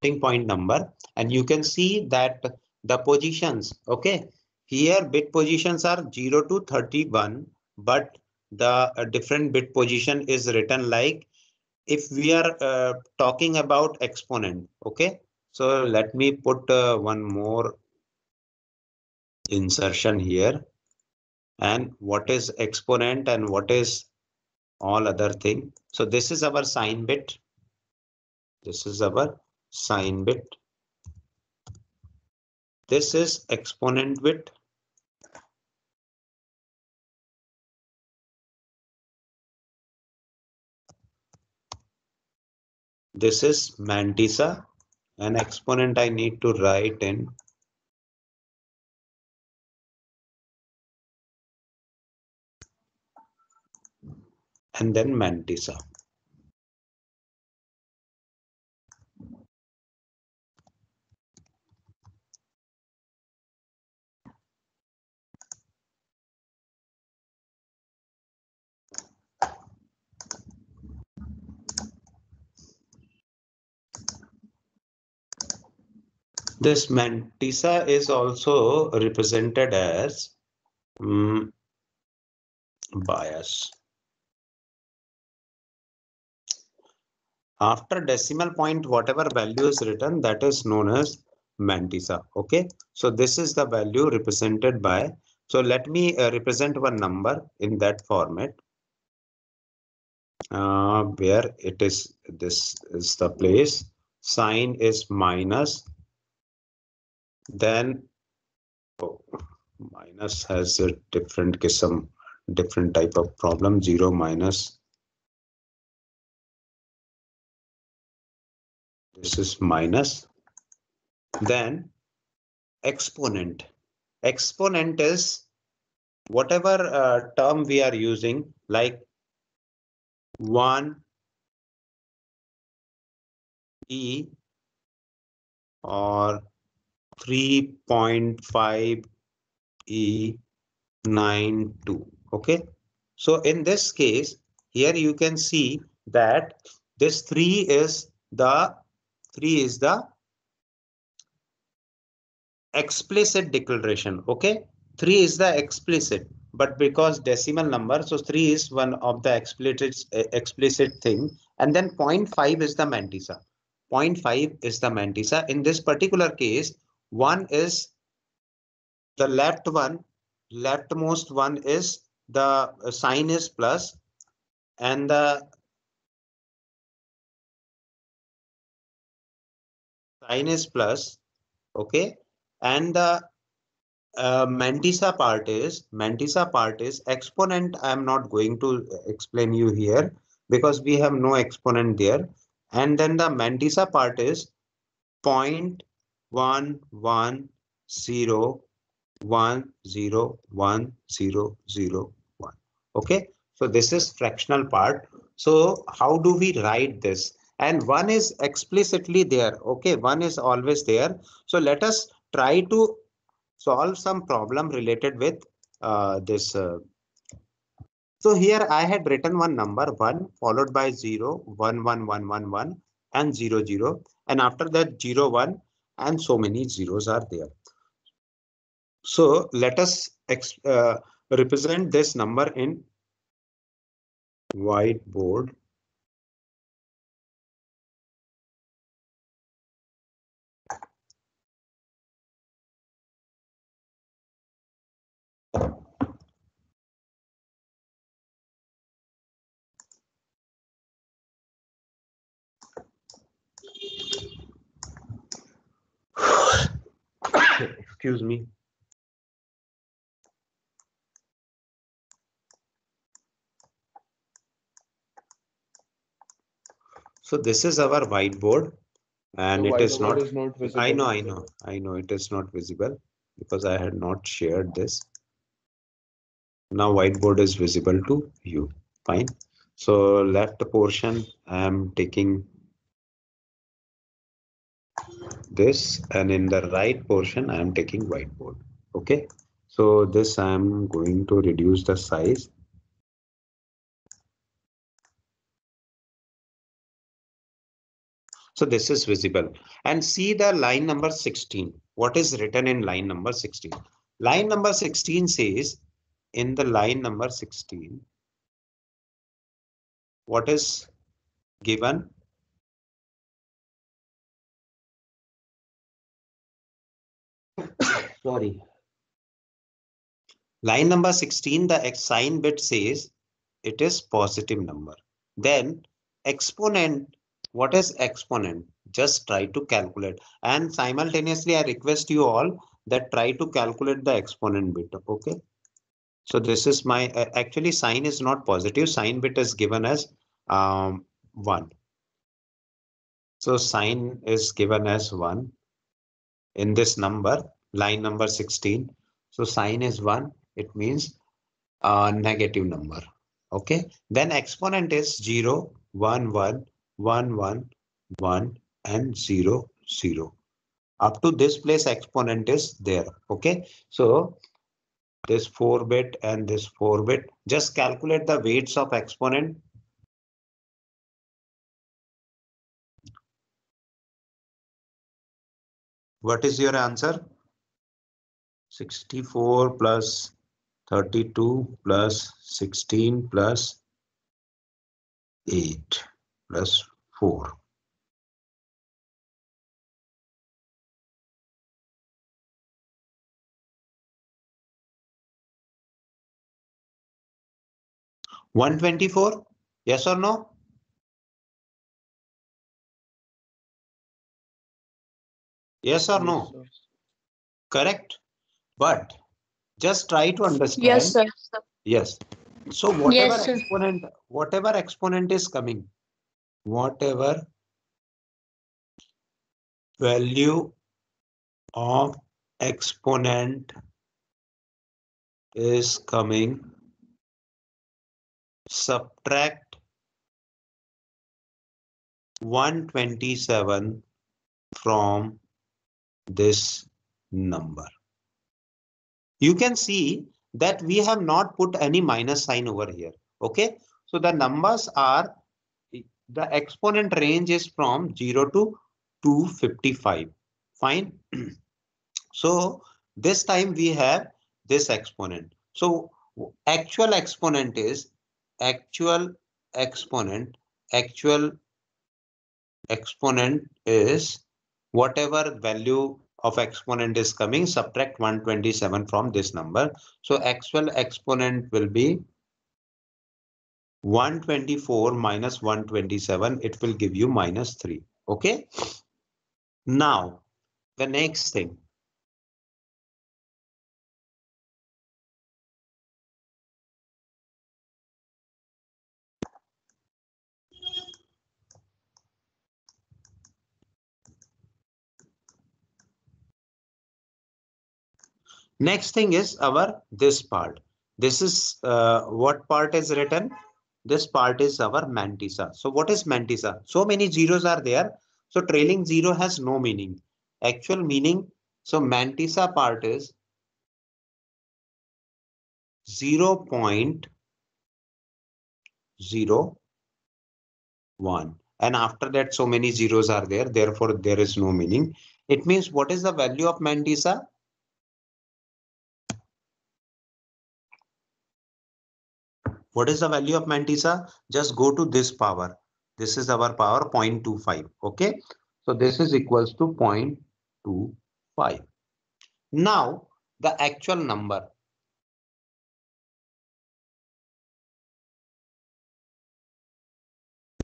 point number, and you can see that the positions, okay, here bit positions are 0 to 31, but the different bit position is written like if we are talking about exponent. Okay, so let me put one more insertion here, and what is exponent and what is all other thing. So this is our sign bit, this is our sign bit, this is exponent bit, this is mantissa, and exponent I need to write in and then mantissa. This mantissa is also represented as bias. After decimal point, whatever value is written, that is known as mantissa. Okay, so this is the value represented by. So let me represent one number in that format, where it is, this is the place, sign is minus, then minus has a different type of problem, 0 minus, this is minus, then exponent. Exponent is whatever term we are using, like 1 e or 3.5 e 92. Okay, so in this case, here you can see that this 3 is the explicit declaration. Okay, 3 is the explicit, but because decimal number, so 3 is one of the explicit thing, and then 0.5 is the mantissa. 0.5 is the mantissa. In this particular case, 1 is the leftmost one is the sign is plus, and the sign is plus. Okay, and the mantissa part is exponent. I am not going to explain you here because we have no exponent there. And then the mantissa part is 0.110101. Okay, so this is fractional part. So how do we write this? And 1 is explicitly there. Okay, 1 is always there. So let us try to solve some problem related with this. So here I had written one number 1 followed by 0, 1, 1, 1, 1, 1 and 0, 0. And after that 0, 1 and so many zeros are there. So let us represent this number in whiteboard. Excuse me. So this is our whiteboard, and it is not visible. I know it is not visible because I had not shared this. Now whiteboard is visible to you. Fine. So left portion I am taking this, and in the right portion I am taking whiteboard. Okay, so this I am going to reduce the size. So this is visible. And see the line number 16. What is written in line number 16? Line number 16 says, in the line number 16, what is given? Sorry. Line number 16, the sign bit says it is positive number. Then exponent, what is exponent? Just try to calculate. And simultaneously, I request you all that try to calculate the exponent bit. Okay. So this is my, actually sign is not positive. Sign bit is given as 1. So sign is given as 1 in this number, line number 16. So sign is 1. It means a negative number. Okay. Then exponent is 0, 1, 1, 1, 1, 1, and 0, 0. Up to this place exponent is there. Okay. So this 4 bit and this 4 bit, just calculate the weights of exponent. What is your answer? 64 plus 32 plus 16 plus 8 plus 4. $124? Yes or no? Yes or no? Yes, Correct. But just try to understand. Yes, sir. Yes. So Yes, sir. whatever exponent is coming, whatever value of exponent is coming, subtract 127 from this number. You can see that we have not put any minus sign over here. Okay. So the numbers are, the exponent range is from 0 to 255. Fine. So this time we have this exponent. So actual exponent is actual exponent is whatever value of exponent is coming, subtract 127 from this number. So actual exponent will be 124 minus 127. It will give you minus 3. Okay. Now the next thing. Next thing is our this part. This is what part is written. This part is our mantissa. So what is mantissa? So many zeros are there. So trailing zero has no meaning. Actual meaning. So mantissa part is 0.01. And after that, so many zeros are there. Therefore, there is no meaning. It means what is the value of mantissa? What is the value of mantissa? Just go to this power. This is our power 0.25. Okay. So this is equals to 0.25. Now the actual number.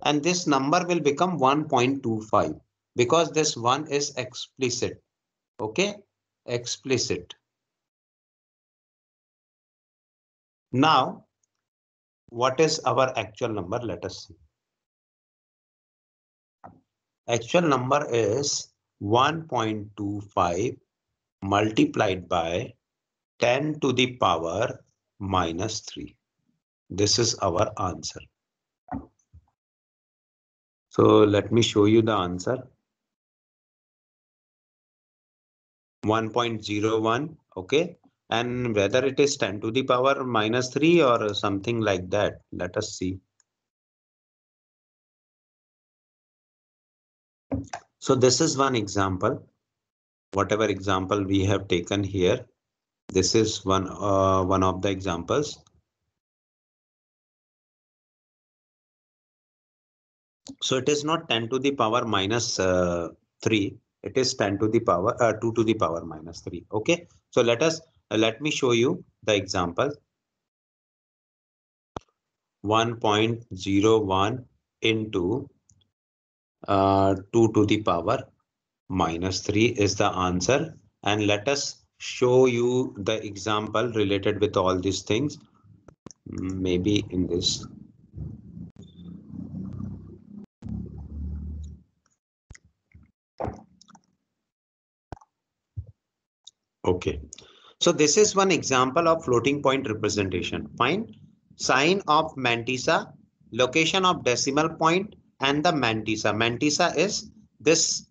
And this number will become 1.25 because this one is explicit. Okay. Explicit. Now, what is our actual number? Let us see. Actual number is 1.25 multiplied by 10 to the power minus 3. This is our answer. So let me show you the answer. 1.01. Okay. And whether it is 10 to the power minus 3 or something like that. Let us see. So this is one example. Whatever example we have taken here, this is one of the examples. So it is not 10 to the power minus 3. It is 10 to the power 2 to the power minus 3. Okay. So let me show you the example. 1.01 into 2 to the power minus 3 is the answer. And let us show you the example related with all these things. Maybe in this. Okay. So this is one example of floating point representation. Fine. Sign of mantissa, location of decimal point, and the mantissa. Mantissa is this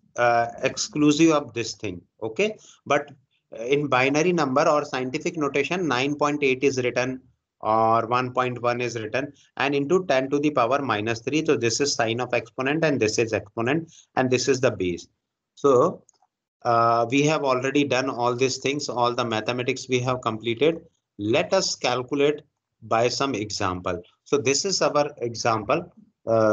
exclusive of this thing. Okay. But in binary number or scientific notation, 9.8 is written or 1.1 is written and into 10 to the power minus 3. So this is sign of exponent and this is exponent and this is the base. So we have already done all these things, all the mathematics we have completed. Let us calculate by some example. So this is our example,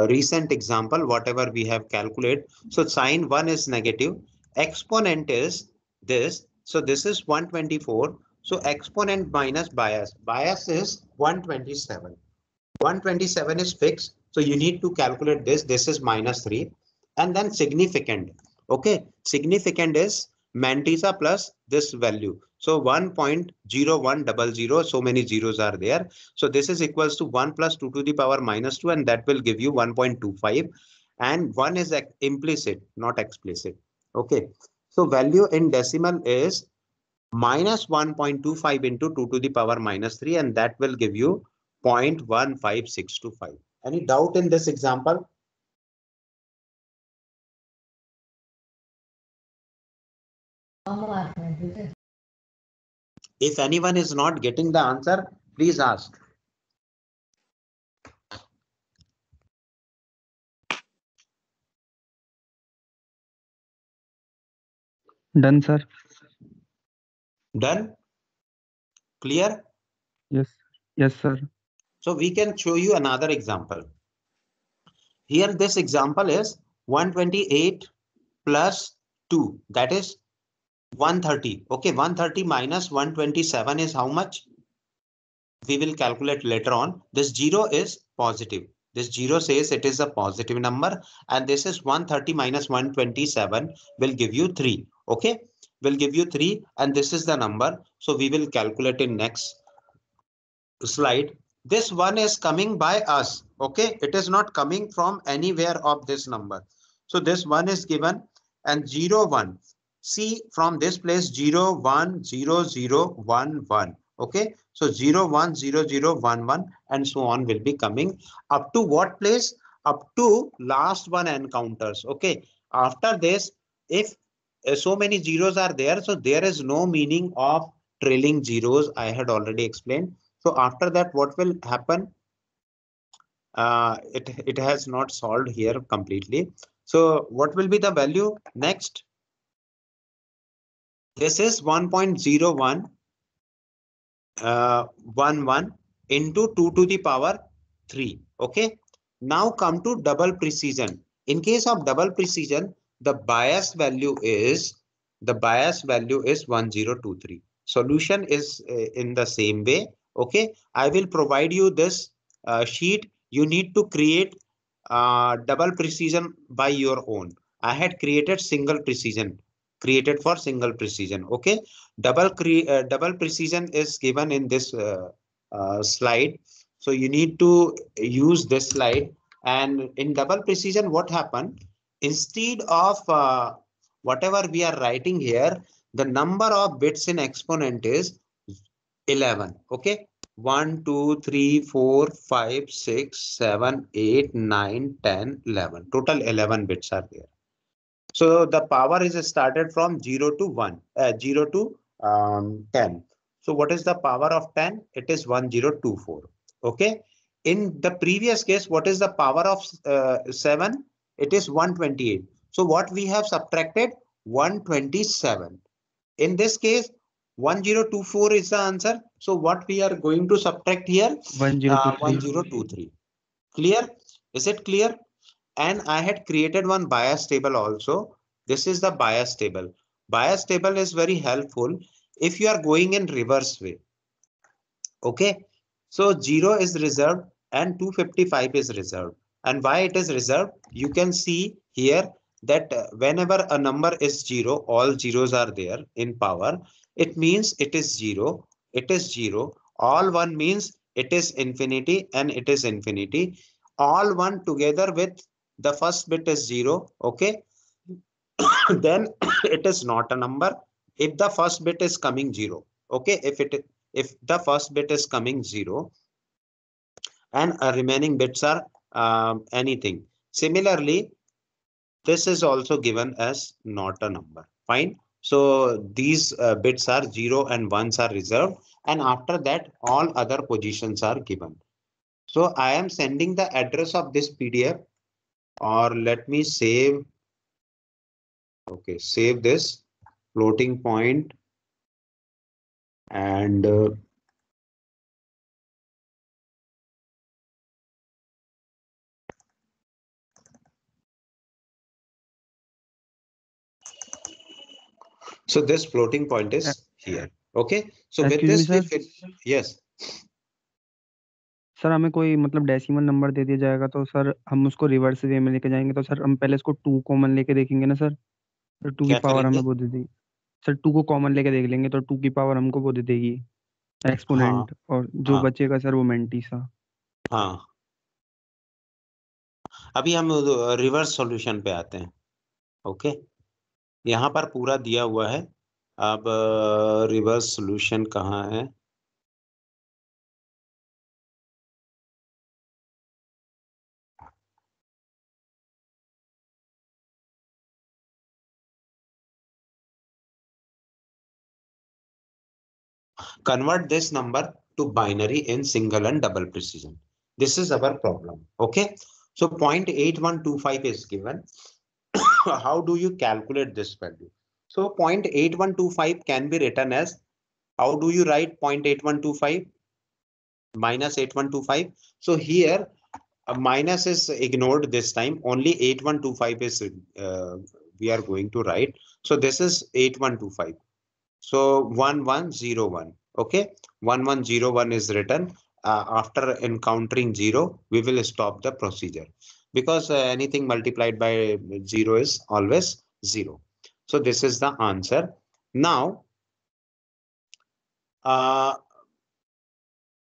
recent example, whatever we have calculated. So sign 1 is negative, exponent is this. So this is 124. So exponent minus bias. Bias is 127. 127 is fixed. So you need to calculate this. This is minus 3. And then significant. Okay. Significant is mantissa plus this value. So 1.0100. So many zeros are there. So this is equals to 1 plus 2 to the power minus 2. And that will give you 1.25. And 1 is implicit, not explicit. Okay. So value in decimal is minus 1.25 into 2 to the power minus 3, and that will give you 0.15625. Any doubt in this example? If anyone is not getting the answer, please ask. Done, sir. Done? Clear? Yes. Yes, sir. So we can show you another example. Here this example is 128 plus 2, that is 130. Okay, 130 minus 127 is how much? We will calculate later on. This 0 is positive. This 0 says it is a positive number, and this is 130 minus 127 will give you 3. Okay, will give you 3, and this is the number. So we will calculate in next slide. This one is coming by us. Okay, it is not coming from anywhere of this number. So this one is given and 0 1. See from this place 0 1 0 0 1 1. Okay, so 0 1 0 0 1 1 and so on will be coming up to what place? Up to last one encounters. Okay, after this, if so many zeros are there, so there is no meaning of trailing zeros. I had already explained. So after that, what will happen? It has not solved here completely. So what will be the value next? This is 1.01 11 into 2 to the power 3. Okay. Now come to double precision. In case of double precision, the bias value is 1023. Solution is in the same way. Okay. I will provide you this sheet. You need to create double precision by your own. I had created single precision, created for single precision. Okay. Double precision is given in this slide. So you need to use this slide. And in double precision, what happened? Instead of whatever we are writing here, the number of bits in exponent is 11. Okay. 1, 2, 3, 4, 5, 6, 7, 8, 9, 10, 11. Total 11 bits are there. So the power is started from 0 to 1, 0 to 10. So what is the power of 10? It is 1024. Okay. In the previous case, what is the power of 7? It is 128. So what we have subtracted 127. In this case, 1024 is the answer. So what we are going to subtract here? 1023. 1023. Clear? Is it clear? And I had created one bias table also. This is the bias table. Bias table is very helpful if you are going in reverse way. Okay. So 0 is reserved and 255 is reserved. And why it is reserved? You can see here that whenever a number is 0, all zeros are there in power. It means it is 0. It is 0. All 1 means it is infinity and it is infinity. All 1 together with the first bit is 0. Okay. Then it is not a number. If the first bit is coming 0. Okay. If the first bit is coming 0 and remaining bits are anything. Similarly, this is also given as not a number. Fine. So these bits are 0 and 1s are reserved, and after that all other positions are given. So I am sending the address of this PDF, or let me save. Okay, save this floating point and so this floating point is here. Okay, so with Excuse me, this we sir. yes. Sir हमें कोई मतलब decimal number दे दिया जाएगा तो sir हम उसको reverse way में लेके जाएंगे, तो सर हम पहले इसको 2 कॉमन लेके देखेंगे ना सर। तो 2 की क्या पावर हमें करेंगे? वो दे देगी सर। 2 को कॉमन लेके देख लेंगे तो 2 की पावर हमको वो दे देगी हाँ एक्सपोनेंट, और जो हाँ बचेगा सर वो मेंटीसा। हाँ। अभी हम रिवर्स सॉल्यूशन पे आते हैं। ओके, यहाँ पर पूरा दिया हुआ है। अब रिवर्स सॉल्यूशन कहाँ है? Convert this number to binary in single and double precision. This is our problem. Okay, so 0.8125 is given. How do you calculate this value? So 0.8125 can be written as, how do you write 0.8125 minus 8125? So here a minus is ignored this time, only 8125 is we are going to write. So this is 8125. So 1101. Okay, 1101 is written. After encountering 0, we will stop the procedure, because anything multiplied by 0 is always 0. So this is the answer. Now,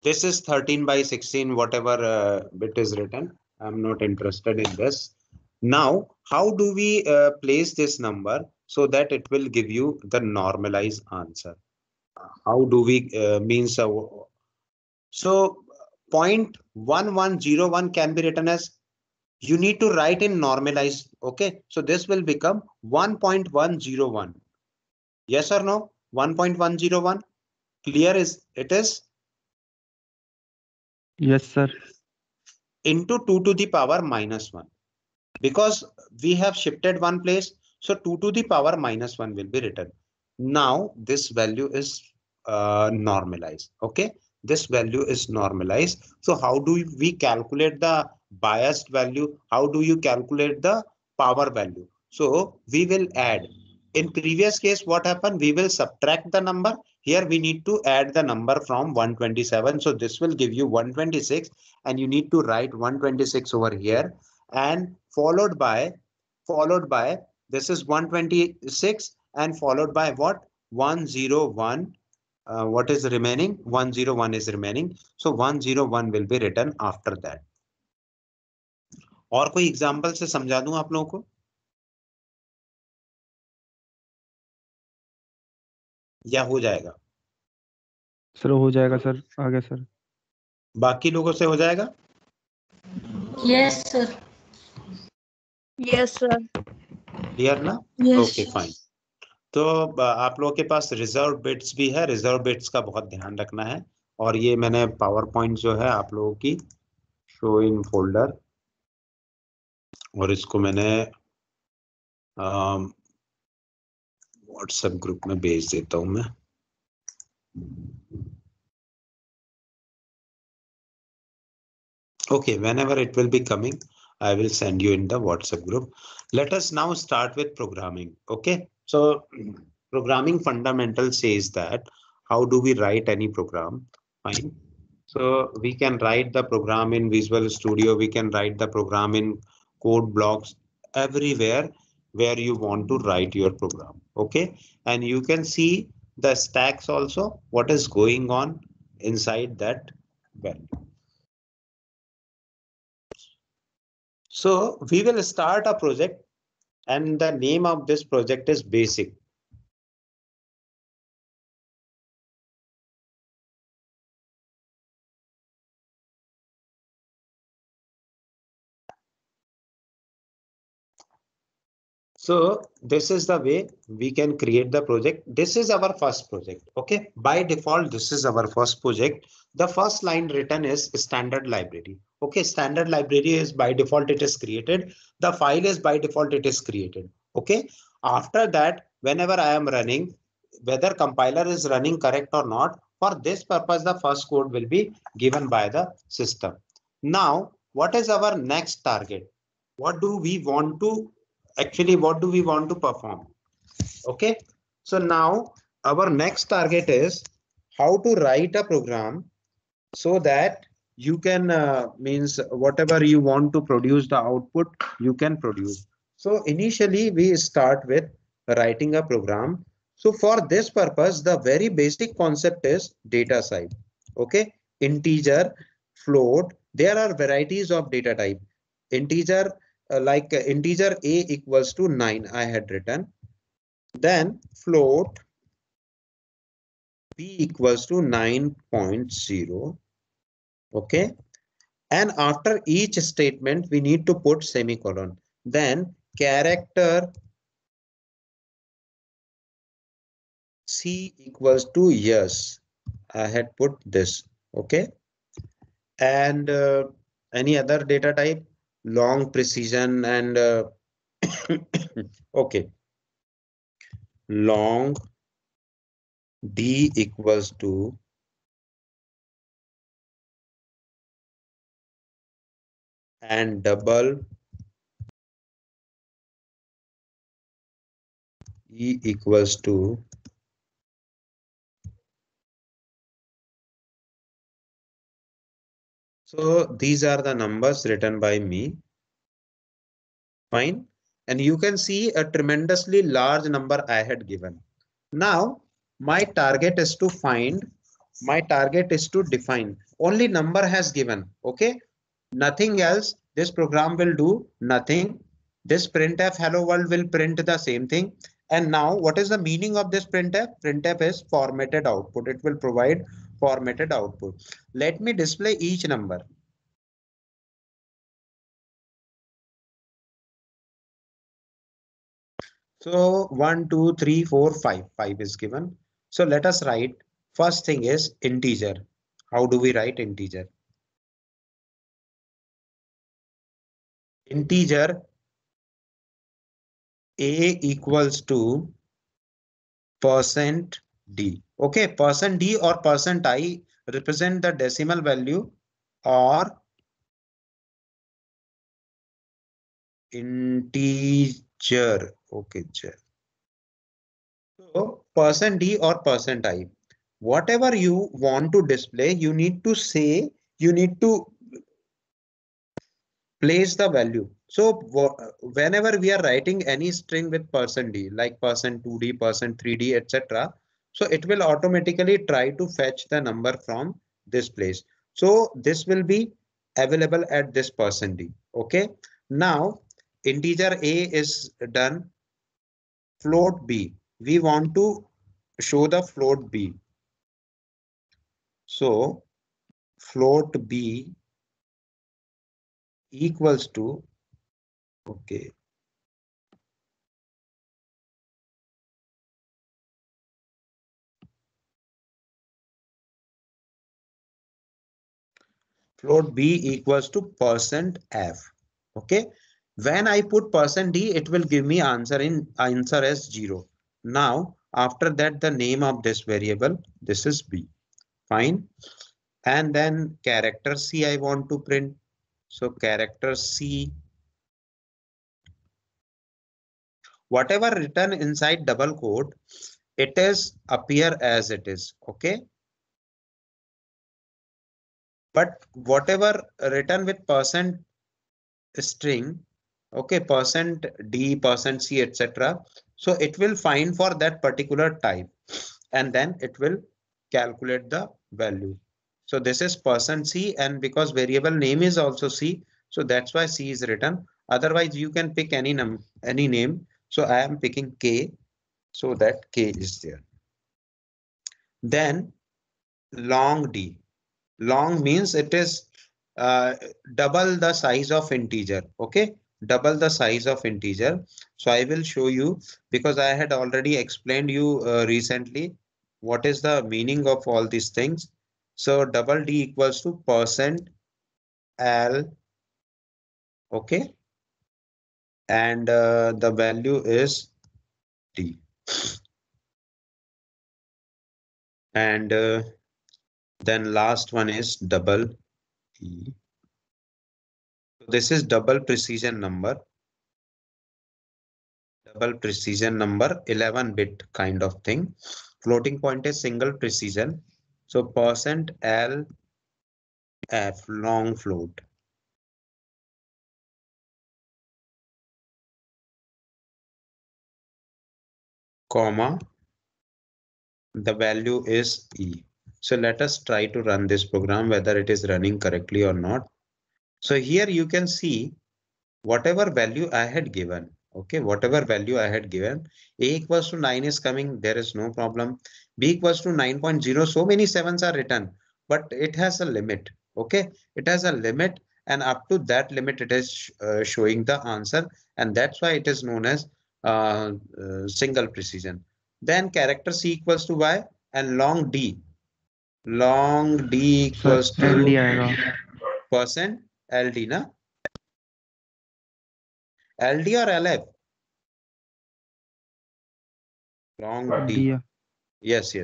this is 13 by 16, whatever bit is written. I'm not interested in this. Now, how do we place this number so that it will give you the normalized answer? How do we means so 0.1101 can be written as, you need to write in normalized. Okay, so this will become 1.101. Yes or no? 1.101. Clear is it is? Yes sir. Into 2 to the power minus 1, because we have shifted one place, so 2 to the power minus 1 will be written. Now this value is normalized. Okay, this value is normalized. So how do we calculate the biased value? How do you calculate the power value? So we will add. In previous case, what happened? We will subtract the number. Here we need to add the number from 127. So this will give you 126, and you need to write 126 over here, and followed by this is 126, and followed by what? 101. What is remaining? 101 is remaining. So 101 will be written after that. और कोई example से समझा दूं आप लोगों को, या हो जाएगा? सर हो जाएगा सर, आगे सर। बाकी लोगों से हो जाएगा? Yes sir. Yes sir. Clear ना? Okay fine. तो आप लोगों के पास रिजर्व बिट्स भी है, रिजर्व बिट्स का बहुत ध्यान रखना है। और ये मैंने पावर पॉइंट जो है आप लोगों की शो इन फोल्डर, और इसको मैंने व्हाट्सएप ग्रुप में भेज देता हूं मैं. Okay, whenever it will be coming, I will send you in the WhatsApp group. Let us now start with programming. Okay, so programming fundamental says that how do we write any program? Fine. So we can write the program in Visual Studio. We can write the program in code blocks everywhere where you want to write your program. Okay, and you can see the stacks also, what is going on inside that value. So we will start a project and the name of this project is basic. So this is the way we can create the project. This is our first project. Okay. By default, this is our first project. The first line written is standard library. Okay. Standard library is by default, it is created. The file is by default, it is created. Okay. After that, whenever I am running, whether compiler is running correct or not, for this purpose, the first code will be given by the system. Now, what is our next target? What do we want to what do we want to perform? Okay, so now our next target is how to write a program so that you can means whatever you want to produce the output you can produce. So initially we start with writing a program. So for this purpose, the very basic concept is data type. Okay, integer, float, there are varieties of data type. Integer, integer a equals to 9 I had written, then float b equals to 9.0. Okay, and after each statement we need to put semicolon, then character c equals to yes, I had put this. Okay, and any other data type, long, precision, and okay, long d equals to and double e equals to so these are the numbers written by me. Fine. And you can see a tremendously large number I had given. Now my target is to define only number has given. Okay, nothing else. This program will do nothing. This printf hello world will print the same thing. And now what is the meaning of this printf? Printf is formatted output. It will provide formatted output. Let me display each number. So 1, 2, 3, 4, 5. 5 is given. So let us write. First thing is integer. How do we write integer? Integer a equals to %d. Okay, %d or %i represent the decimal value or integer. Okay, so %d or %i. Whatever you want to display, you need to say, you need to place the value. So whenever we are writing any string with %d, like %2d, %3d, etc., so it will automatically try to fetch the number from this place. So this will be available at this %d. Okay. Now integer a is done. Float b. We want to show the float b. So float b equals to, okay, float b equals to %f. Okay, When I put %d, it will give me answer as 0. Now, after that, the name of this variable, this is b. Fine. And then character C I want to print. So character C, whatever written inside double quote, it is appear as it is. Okay. But whatever written with %string, okay, %d, %c, etc. So it will find for that particular type, and then it will calculate the value. So this is %c, and because variable name is also C, so that's why C is written. Otherwise, you can pick any name. So I am picking K, so that K is there. Then long D. Long means it is double the size of integer. Okay, double the size of integer. So I will show you, because I had already explained you recently what is the meaning of all these things. So double D equals to %L. Okay, and the value is D. And then last one is double E. This is double precision number. Double precision number, 11-bit kind of thing. Floating point is single precision. So %L F, long float. Comma, the value is E. So let us try to run this program, whether it is running correctly or not. So here you can see whatever value I had given. Okay, whatever value I had given, A equals to 9 is coming, there is no problem. B equals to 9.0, so many sevens are written, but it has a limit. Okay, it has a limit, and up to that limit it is showing the answer, and that's why it is known as single precision. Then character C equals to Y, and long D sir equals to LD आएगा. %LD na, LD or LF? Long D. D. Yes.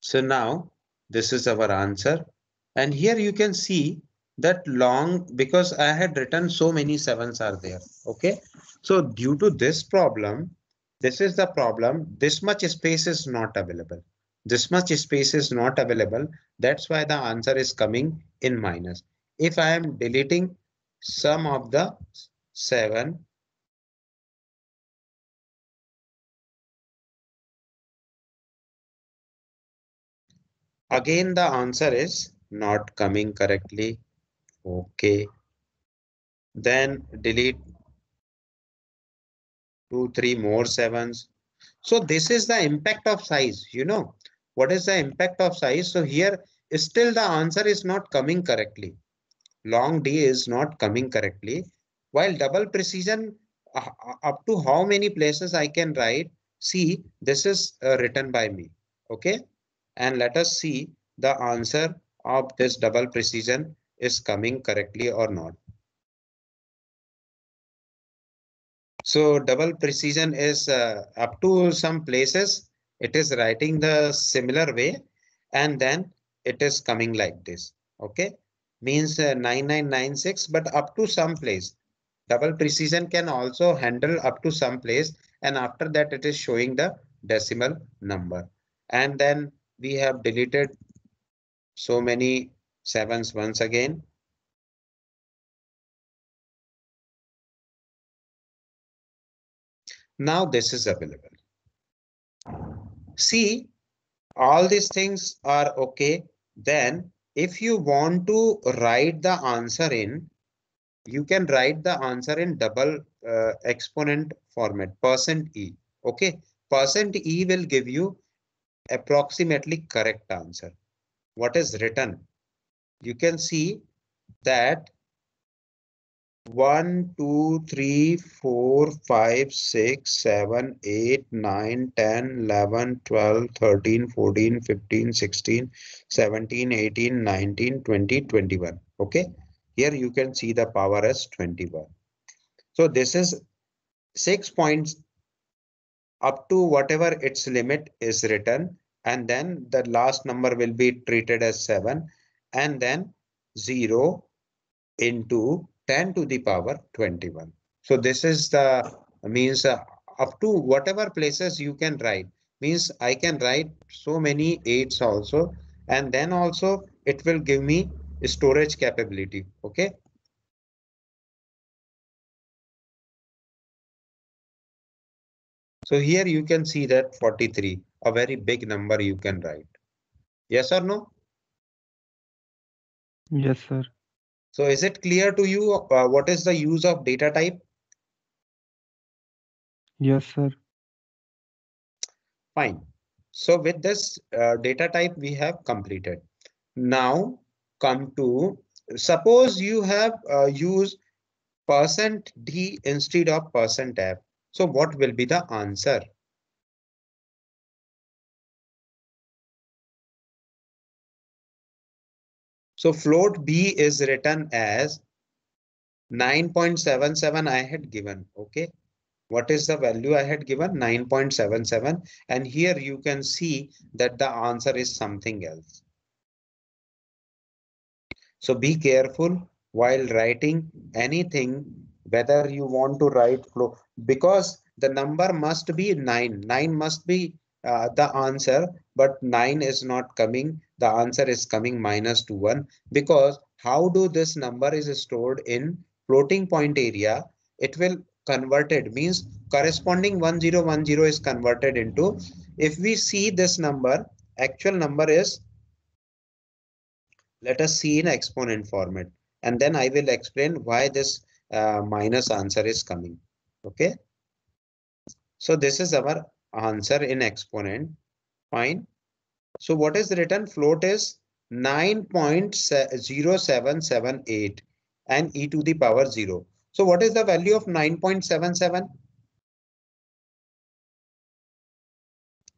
So now this is our answer. And here you can see that long, because I had written so many sevens are there. Okay. So due to this problem, this is the problem. This much space is not available. This much space is not available. That's why the answer is coming in minus. If I am deleting some of the 7, again the answer is not coming correctly. Okay. Then delete 2, 3 more 7s. So this is the impact of size. You know what is the impact of size? So here still the answer is not coming correctly. Long D is not coming correctly. While double precision, up to how many places I can write? See, this is written by me. Okay. And let us see the answer of this double precision is coming correctly or not. So double precision is up to some places, it is writing the similar way, and then it is coming like this. Okay, means 9996, but up to some place. Double precision can also handle up to some place, and after that it is showing the decimal number. And then we have deleted so many sevens once again. Now this is available. See, all these things are okay. Then if you want to write the answer in, you can write the answer in double exponent format, %e. Okay, %e will give you approximately correct answer. What is written? You can see that 1, 2, 3, 4, 5, 6, 7, 8, 9, 10, 11, 12, 13, 14, 15, 16, 17, 18, 19, 20, 21. Okay. Here you can see the power as 21. So this is 6 points up to whatever its limit is written. And then the last number will be treated as 7. And then 0 into 10 to the power 21. So this is the means up to whatever places you can write. Means I can write so many 8s also, and then also it will give me storage capability. Okay. So here you can see that 43, a very big number you can write. Yes or no? Yes, sir. So is it clear to you what is the use of data type? Yes, sir. Fine. So with this data type we have completed. Now come to, suppose you have used %d instead of %f. So what will be the answer? So float b is written as 9.77 I had given. Okay. What is the value I had given? 9.77. And here you can see that the answer is something else. So be careful while writing anything, whether you want to write flow, because the number must be 9. 9 must be the answer, but 9 is not coming. The answer is coming -1, because how do this number is stored in floating point area? It will converted, means corresponding 1010 is converted into, if we see this number, actual number is, let us see in exponent format, and then I will explain why this minus answer is coming. Okay. So this is our answer in exponent. Fine. So what is written? Float is 9.0778 and e to the power 0. So what is the value of 9.77?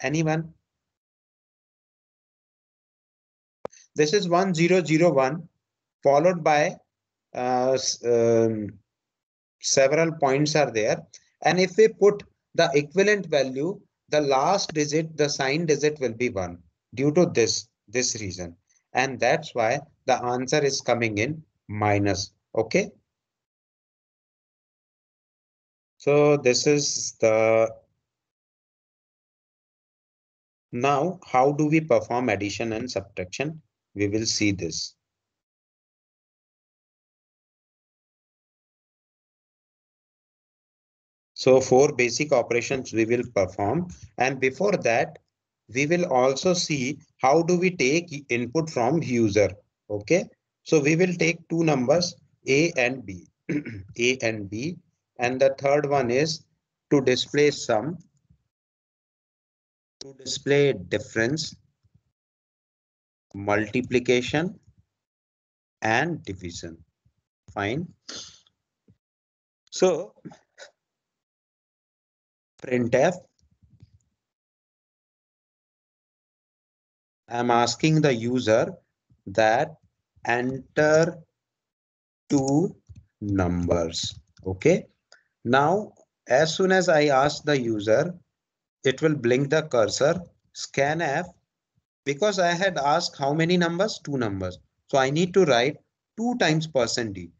Anyone? This is 1001 followed by several points are there. And if we put the equivalent value, the last digit, the sign digit will be 1 due to this reason. And that's why the answer is coming in minus. Okay. So this is the, now how do we perform addition and subtraction? We will see this. So 4 basic operations we will perform, and before that we will also see how do we take input from user. Okay, so we will take two numbers A and B, A and B, and the third one is to display sum, to display difference, multiplication and division. Fine. So printf, I'm asking the user that enter two numbers. Okay. Now, as soon as I ask the user, it will blink the cursor, scanf, because I had asked how many numbers? Two numbers. So I need to write 2 times %d.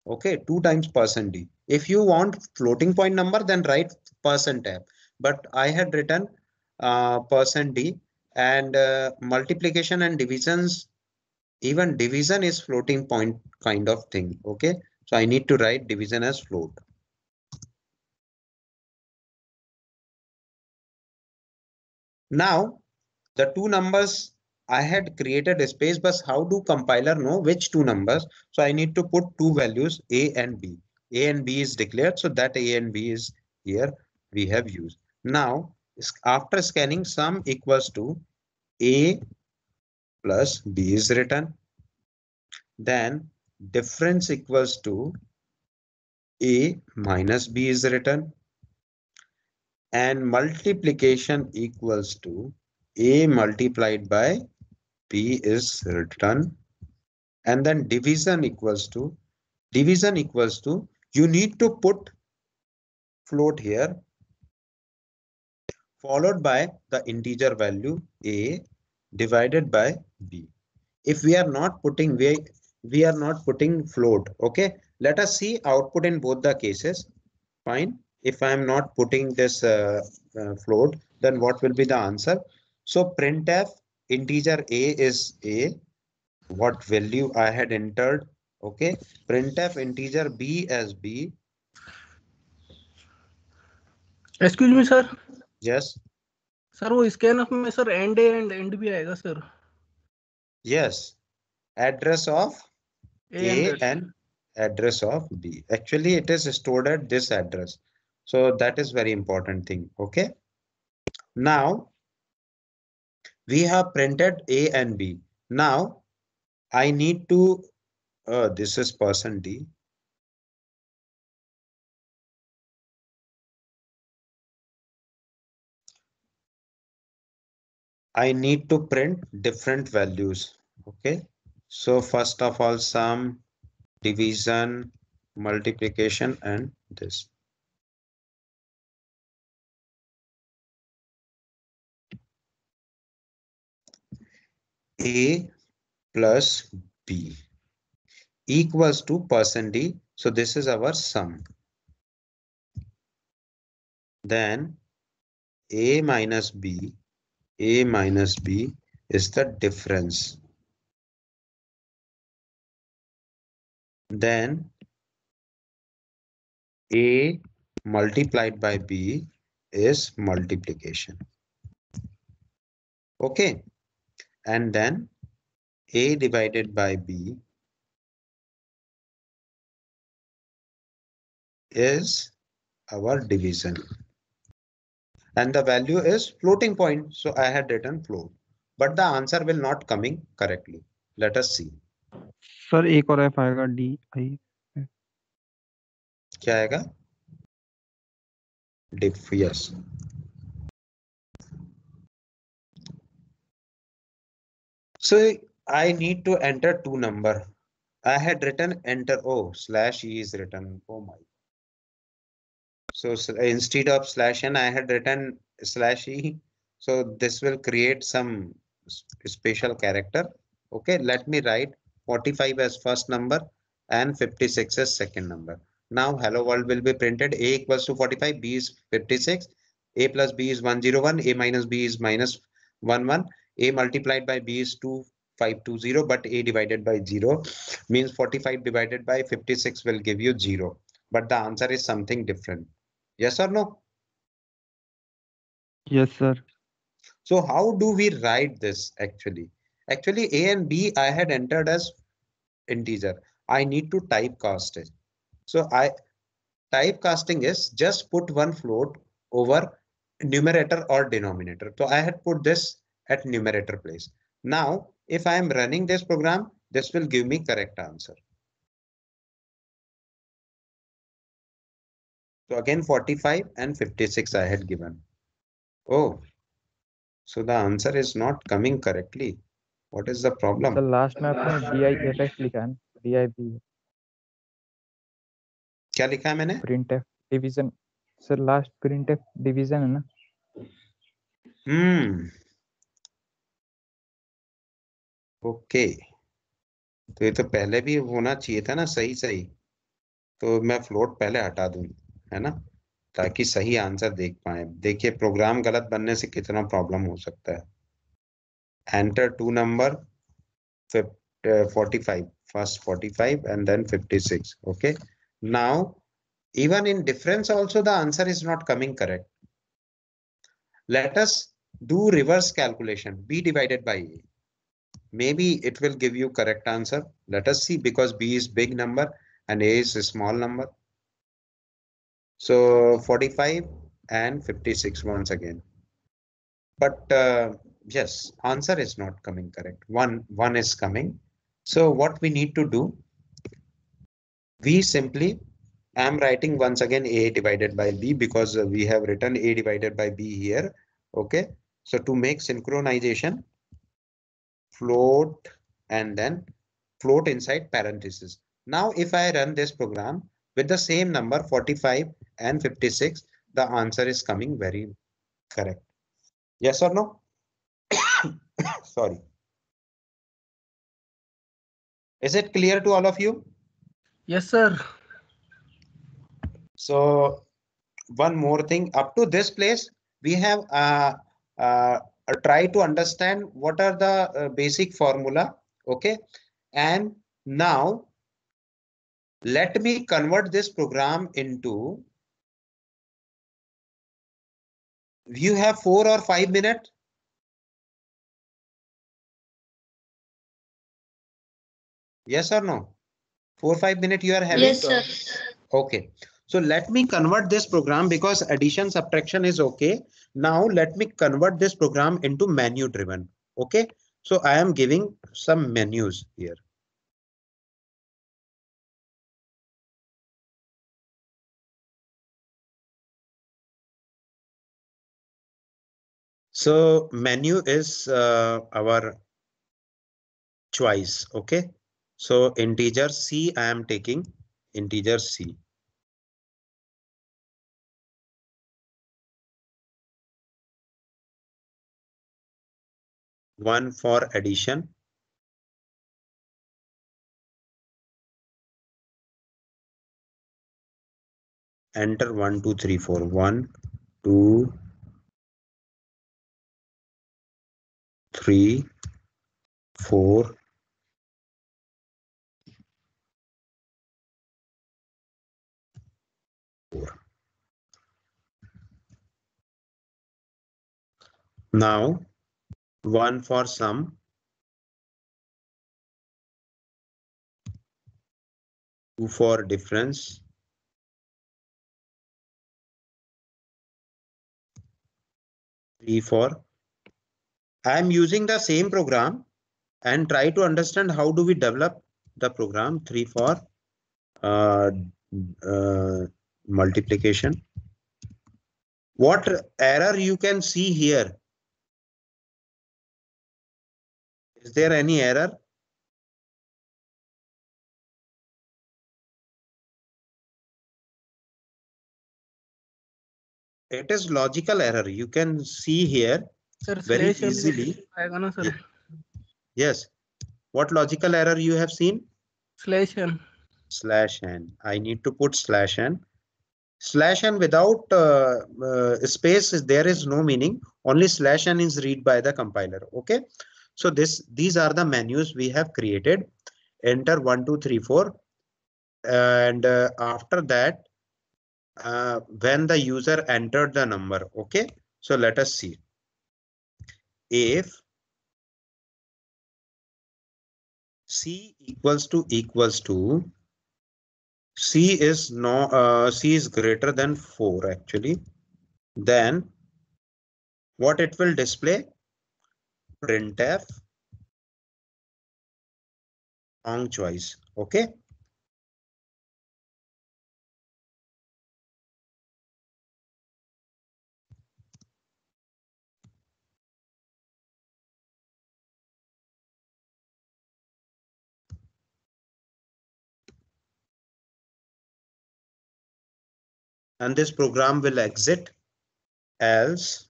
Okay, 2 times %d. If you want floating point number, then write %f. But I had written %d, and multiplication and divisions, even division is floating point kind of thing. Okay, so I need to write division as float. Now the two numbers I had created a space, but how do compiler know which two numbers? So I need to put two values A and B. A and B is declared, so that A and B is here we have used. Now after scanning, sum equals to A plus B is written. Then difference equals to A minus B is written, and multiplication equals to A multiplied by B is written, and then division equals to you need to put float here followed by the integer value A divided by B. If we are not putting we are not putting float, okay, let us see output in both the cases. Fine. If I am not putting this float, then what will be the answer? So printf integer A is A, what value I had entered, okay, printf integer B as B. Excuse me sir, Yes, sir वो scanf में sir and A and and भी आएगा sir, yes, address of A A and and address of B. Actually, it is stored at this address. So that is very important thing. Okay. Now we have printed A and B. Now I need to, this is person D. I need to print different values. Okay. So first of all, sum, division, multiplication, and this. A plus B equals to person D. So this is our sum. Then A minus B is the difference. Then A multiplied by B is multiplication. Okay. And then A divided by B is our division. And the value is floating point. So I had written float, but the answer will not coming correctly. Let us see. Sir एक और F आएगा D I. क्या आएगा? Diff, yes. So I need to enter two number. I had written enter. Oh, slash e is written. Oh my. So instead of slash n, I had written slash e. So this will create some special character. Okay, let me write 45 as first number and 56 as second number. Now hello world will be printed. A equals to 45, B is 56, A plus B is 101, A minus B is minus 11, A multiplied by B is 2520, but A divided by 0 means 45 divided by 56 will give you 0. But the answer is something different. Yes or no? Yes, sir. So how do we write this actually? Actually, A and B I had entered as integer. I need to typecast it. So typecasting is just put one float over numerator or denominator. So I had put this at numerator place. Now, if I am running this program, this will give me correct answer. So again, 45 and 56 I had given. Oh, so the answer is not coming correctly. What is the problem? Sir last में आपने DIFF लिखा है ना, DIV क्या लिखा है मैंने? printf division. Sir last printf division है ना. ओके, तो ये तो पहले भी होना चाहिए था ना, सही सही. तो मैं फ्लोट पहले हटा दूं, है ना, ताकि सही आंसर देख पाए. देखिए प्रोग्राम गलत बनने से कितना प्रॉब्लम हो सकता है. Enter to number 45, first 45 and then 56. Okay, now even in difference also the answer is not coming correct. Let us do reverse calculation. B divided by A. Maybe it will give you correct answer. Let us see, because B is big number and A is a small number. So 45 and 56 once again. But yes, answer is not coming correct. One is coming. So what we need to do, we simply I am writing once again A divided by B because we have written A divided by B here. Okay. So to make synchronization, float and then float inside parentheses. Now, if I run this program with the same number 45 and 56, the answer is coming very correct. Yes or no? Sorry. Is it clear to all of you? Yes, sir. So one more thing, up to this place, we have tried to understand what are the basic formula. Okay. And now let me convert this program into, you have 4 or 5 minutes. Yes or no? 4 or 5 minutes you are having? Yes, sir. Okay. So let me convert this program because addition subtraction is okay. Now let me convert this program into menu driven. Okay. So I am giving some menus here. So menu is our choice. Okay. So integer C, I am taking integer C. One for addition. Enter 1, 2, 3, 4. 1, 2, 3, 4. Now 1 for sum. 2 for difference. 3 for. I am using the same program and try to understand how do we develop the program. 3 for multiplication. What error you can see here? Is there any error? It is logical error. You can see here Sir, very slash n easily. आएगा ना sir? Yes. What logical error you have seen? Slash n. Slash n. I need to put slash n. Slash n without space, there is no meaning. Only slash n is read by the compiler. Okay. So these are the menus we have created. Enter 1, 2, 3, 4. And after that, when the user entered the number. Okay. So let us see. If C equals to C is C is greater than 4 actually, then what it will display? Printf wrong choice. Okay. And this program will exit else.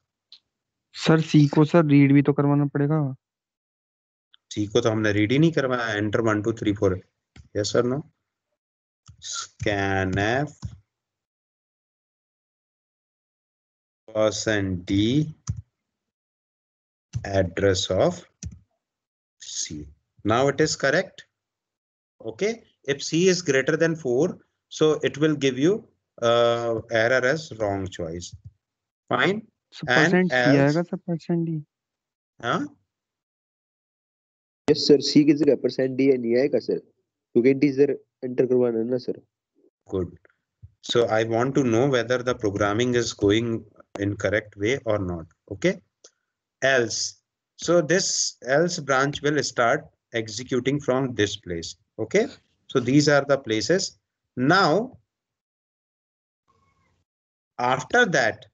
Sir C को sir read भी तो करवाना पड़ेगा. सी को तो हमने read ही नहीं करवाया. एंटर 1, 2, 3, 4. यस और no? scanf %d address of C. Now it is correct. Okay. If C is greater than 4, so it will give you error as wrong choice. Fine. Sir And percent c आएगा sir percent d. हाँ. Yes sir, c की जगह percent D नहीं आएगा sir, क्योंकि integer enter करवाना है ना sir. Good. So I want to know whether the programming is going in correct way or not. Okay. Else. So this else branch will start executing from this place. Okay. So these are the places. Now After that,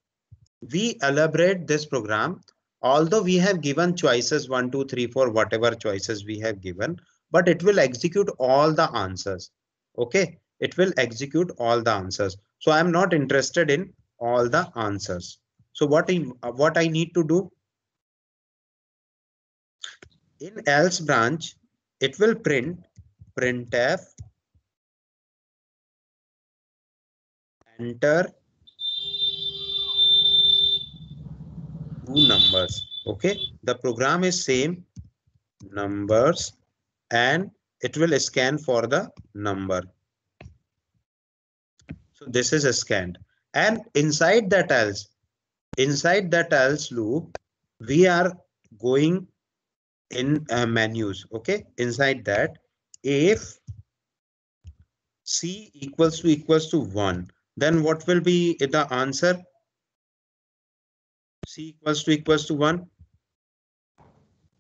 we elaborate this program. Although we have given choices 1, 2, 3, 4, whatever choices we have given, but it will execute all the answers. Okay, it will execute all the answers. So I'm not interested in all the answers. So what I need to do in else branch, it will printf enter two numbers. Okay, the program is same numbers and it will scan for the number. So this is a scanned, and inside that else loop, we are going in menus. Okay, inside that, if c equals to 1, then what will be the answer? C equals to 1.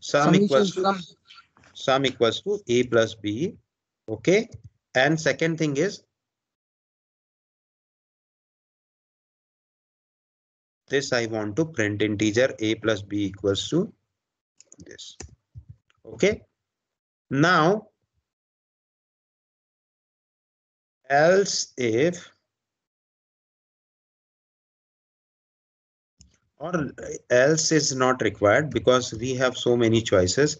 Sum equals to a plus b. Okay, and second thing is this, I want to print integer a plus b equals to this. Okay, now else if, or else is not required because we have so many choices,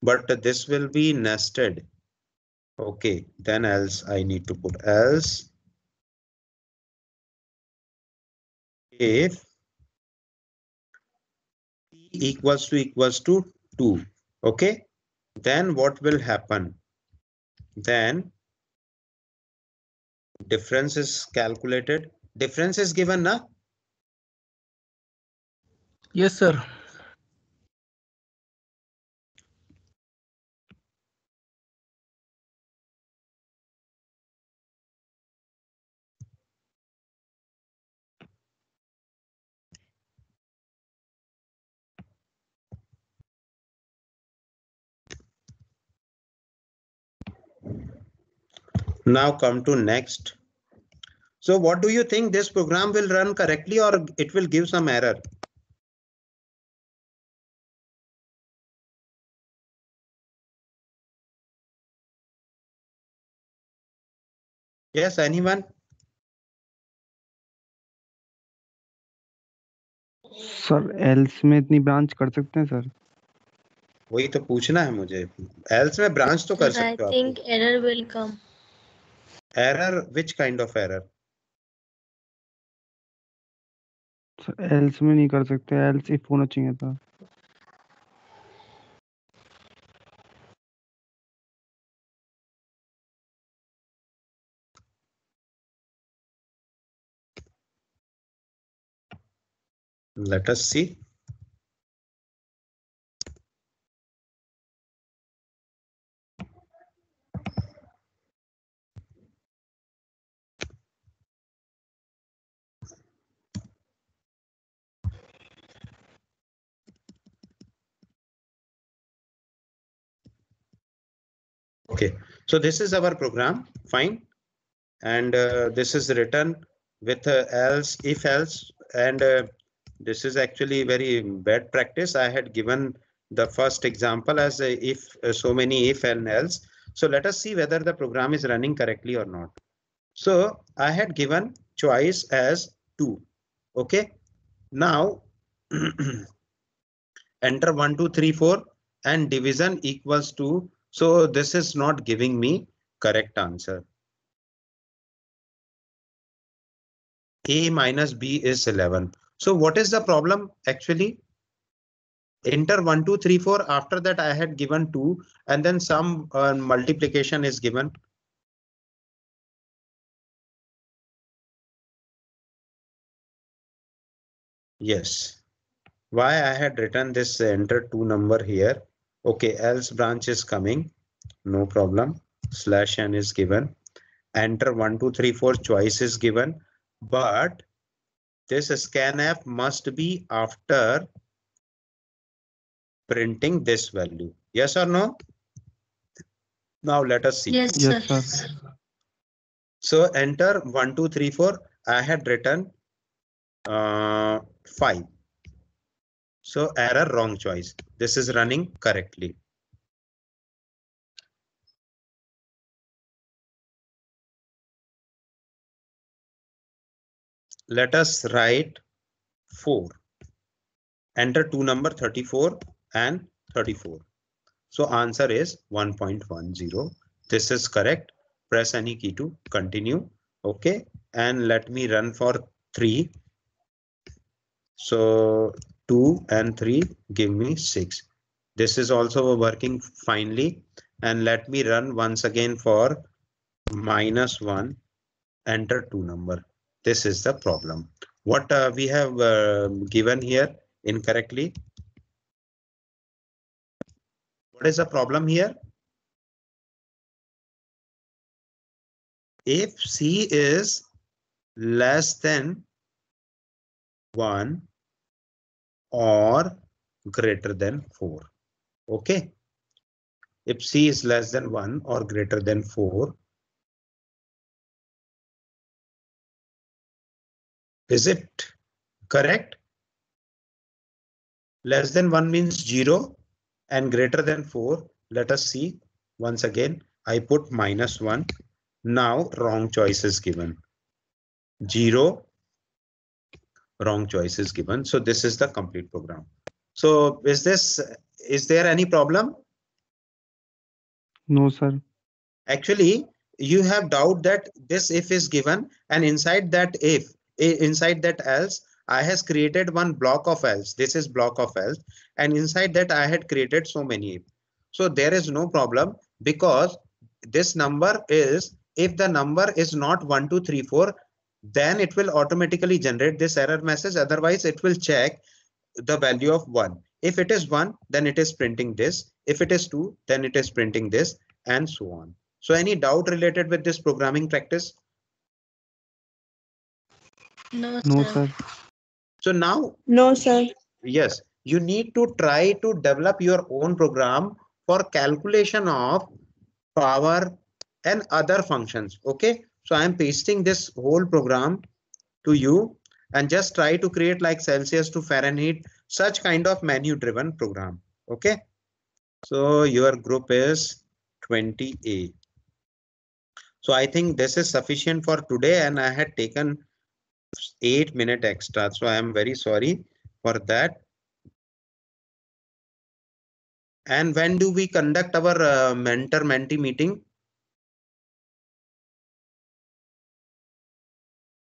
but this will be nested. Okay, then else I need to put else if p equals to 2. Okay, then what will happen? Then difference is calculated. Difference is given, na? Yes, sir. Now come to next. So what do you think, this program will run correctly or it will give some error? Yes, anyone? Sir else में इतनी branch कर सकते हैं sir? वही तो पूछना है मुझे। एल्स में ब्रांच तो कर Sir, I सकते हो think आप। error will come. Error, which kind of error? Sir else में नहीं कर सकते, एल्स इफ होना चाहिए था। Let us see. Okay, so this is our program, fine, and this is written with else, if else, and this is actually very bad practice. I had given the first example as a if, so many if and else. So let us see whether the program is running correctly or not. So I had given choice as 2. Okay, now enter 1, 2, 3, 4 and division equals to, so this is not giving me correct answer. A minus B is 11. So what is the problem actually? Enter 1, 2, 3, 4. After that I had given 2 and then some multiplication is given. Yes. Why I had written this enter 2 number here? Okay, else branch is coming. No problem. Slash n is given. Enter 1, 2, 3, 4 choice is given. But this scanf must be after printing this value. Yes or no? Now let us see. Yes, Yes, sir. sir. So enter 1, 2, 3, 4. I had written 5. So error, wrong choice. This is running correctly. Let us write 4. Enter two number 34 and 34. So answer is 1.10. This is correct. Press any key to continue. Okay. And let me run for 3. So 2 and 3 give me 6. This is also working finely. And let me run once again for -1. Enter 2 number. This is the problem. What we have given here incorrectly. What is the problem here? If C is less than 1 or greater than 4. Okay. If C is less than 1 or greater than 4. Is it correct? Less than 1 means 0 and greater than 4. Let us see once again. I put -1. Now wrong choice is given. 0. Wrong choice is given. So this is the complete program. So is there any problem? No, sir. Actually, you have doubt that this if is given, and inside that if, inside that else, I has created one block of else. This is block of else, and inside that I had created so many if. So there is no problem, because this number is, if the number is not 1, 2, 3, 4, then it will automatically generate this error message. Otherwise, it will check the value of 1. If it is 1, then it is printing this. If it is 2, then it is printing this, and so on. So any doubt related with this programming practice? No, No, sir. sir. So now, No, sir. yes, you need to try to develop your own program for calculation of power and other functions. Okay, so I am pasting this whole program to you, and just try to create like Celsius to Fahrenheit, such kind of menu driven program. Okay, so your group is 20A. So I think this is sufficient for today, and I had taken 8 minutes extra. So I am very sorry for that. And when do we conduct our mentor-mentee meeting?